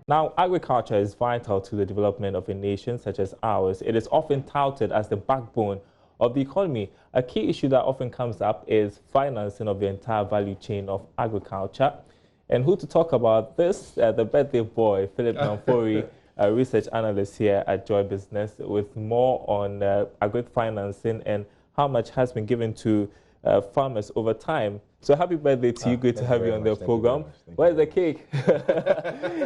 Now, agriculture is vital to the development of a nation such as ours. It is often touted as the backbone of the economy. A key issue that often comes up is financing of the entire value chain of agriculture. And who to talk about this? The birthday boy, Philip Namfori, a research analyst here at Joy Business, with more on agri financing and how much has been given to farmers over time. So happy birthday to you. Good to have you on the program. Where's the cake?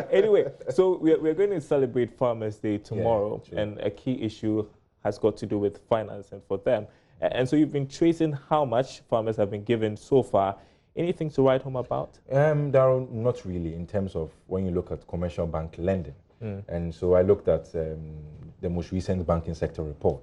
Anyway, so we're going to celebrate Farmers Day tomorrow, and a key issue has got to do with financing for them. And so you've been tracing how much farmers have been given so far. Anything to write home about? There are not really, in terms of when you look at commercial bank lending. And so I looked at the most recent banking sector report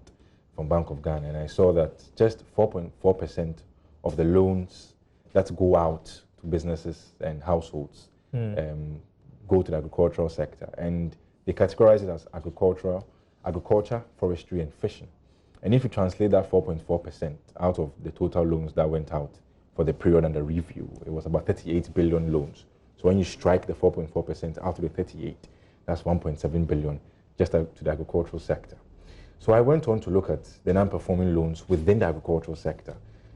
from Bank of Ghana, and I saw that just 4.4% of the loans that go out to businesses and households go to the agricultural sector. And they categorize it as agriculture, forestry, and fishing. And if you translate that 4.4% out of the total loans that went out for the period under review, it was about 38 billion loans. So when you strike the 4.4% out of the 38, that's 1.7 billion just to the agricultural sector. So I went on to look at the non-performing loans within the agricultural sector,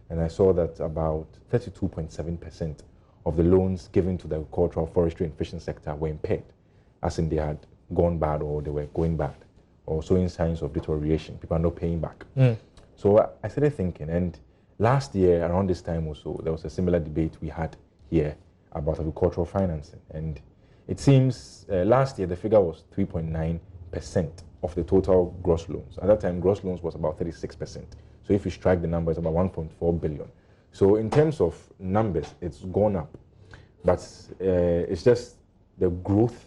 and I saw that about 32.7% of the loans given to the agricultural, forestry, and fishing sector were impaired, as in they had gone bad or they were going bad, or showing signs of deterioration. People are not paying back. So I started thinking, and last year, around this time or so, there was a similar debate we had here about agricultural financing. And it seems last year the figure was 3.9% of the total gross loans. At that time, gross loans was about 36%. So if you strike the number, it's about 1.4 billion. So in terms of numbers, it's gone up. But it's just the growth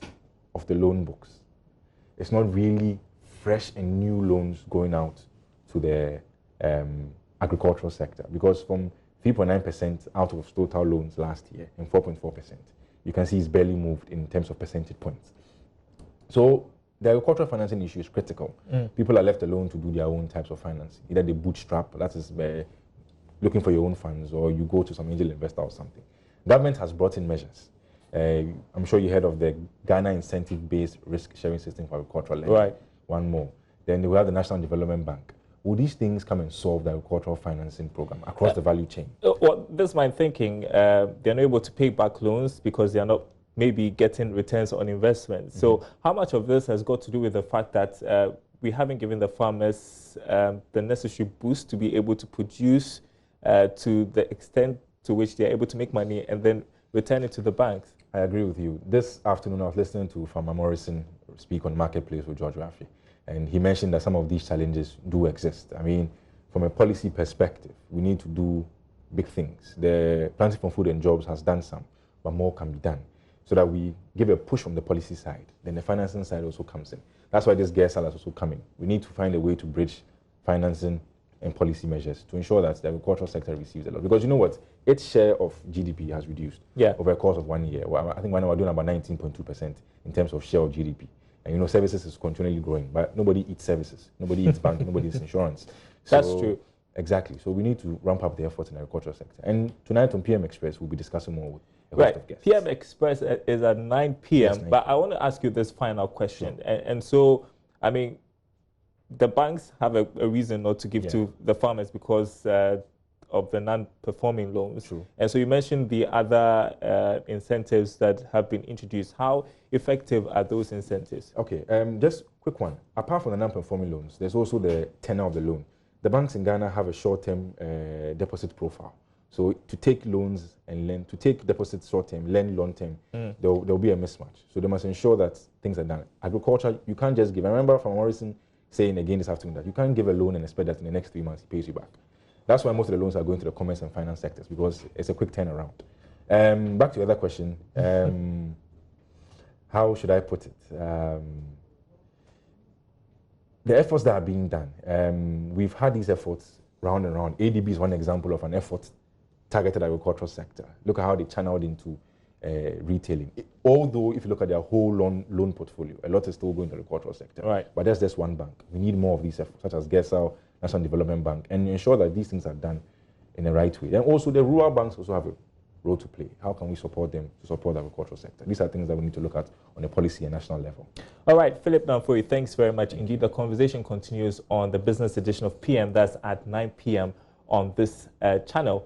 of the loan books. It's not really fresh and new loans going out to the agricultural sector, because from 3.9% out of total loans last year and 4.4%, you can see it's barely moved in terms of percentage points. So the agricultural financing issue is critical. People are left alone to do their own types of financing. Either they bootstrap, that is looking for your own funds, or you go to some angel investor or something. Government has brought in measures. I'm sure you heard of the Ghana Incentive-Based Risk Sharing System for Agricultural Lending. Right. One more. Then we have the National Development Bank. Will these things come and solve the agricultural financing program across the value chain? Well, this is my thinking. They're not able to pay back loans because they are not maybe getting returns on investment. So how much of this has got to do with the fact that we haven't given the farmers the necessary boost to be able to produce to the extent to which they're able to make money and then return it to the banks? I agree with you. This afternoon, I was listening to Farmer Morrison speak on Marketplace with George Rafi, and he mentioned that some of these challenges do exist. I mean, from a policy perspective, we need to do big things. The Planting for Food and Jobs has done some, but more can be done, so that we give a push from the policy side. Then the financing side also comes in. That's why this gas salad is also coming. We need to find a way to bridge financing and policy measures to ensure that the agricultural sector receives a lot. Because you know what? Its share of GDP has reduced over a course of 1 year. Well, I think we're doing about 19.2% in terms of share of GDP. And you know, services is continually growing, but nobody eats services. Nobody eats banking, nobody eats insurance. That's true. Exactly. So we need to ramp up the efforts in the agricultural sector. And tonight on PM Express, we'll be discussing more with a host of guests. PM Express is at 9 p.m. Yes, but I want to ask you this final question. Sure. And so, I mean, the banks have a reason not to give to the farmers because of the non-performing loans. True. And so you mentioned the other incentives that have been introduced. How effective are those incentives? Okay, just quick one. Apart from the non-performing loans, there's also the tenor of the loan. The banks in Ghana have a short-term deposit profile. So to take loans and lend, to take deposits short-term, lend long-term, there'll be a mismatch. So they must ensure that things are done. Agriculture, you can't just give. I remember from Morrison saying again this afternoon that you can't give a loan and expect that in the next 3 months he pays you back. That's why most of the loans are going to the commerce and finance sectors, because it's a quick turnaround. Back to the other question. How should I put it? The efforts that are being done. We've had these efforts round and round. ADB is one example of an effort targeted agricultural sector. Look at how they channeled into retailing. Although if you look at their whole loan portfolio, a lot is still going to the agricultural sector. Right. But that's just one bank. We need more of these efforts, such as GESAL, National Development Bank, and ensure that these things are done in the right way. And also the rural banks also have role to play? How can we support them to support the agricultural sector? These are things that we need to look at on a policy and national level. All right, Philip Namfuri, thanks very much. Indeed, the conversation continues on the business edition of PM. That's at 9 p.m. on this channel.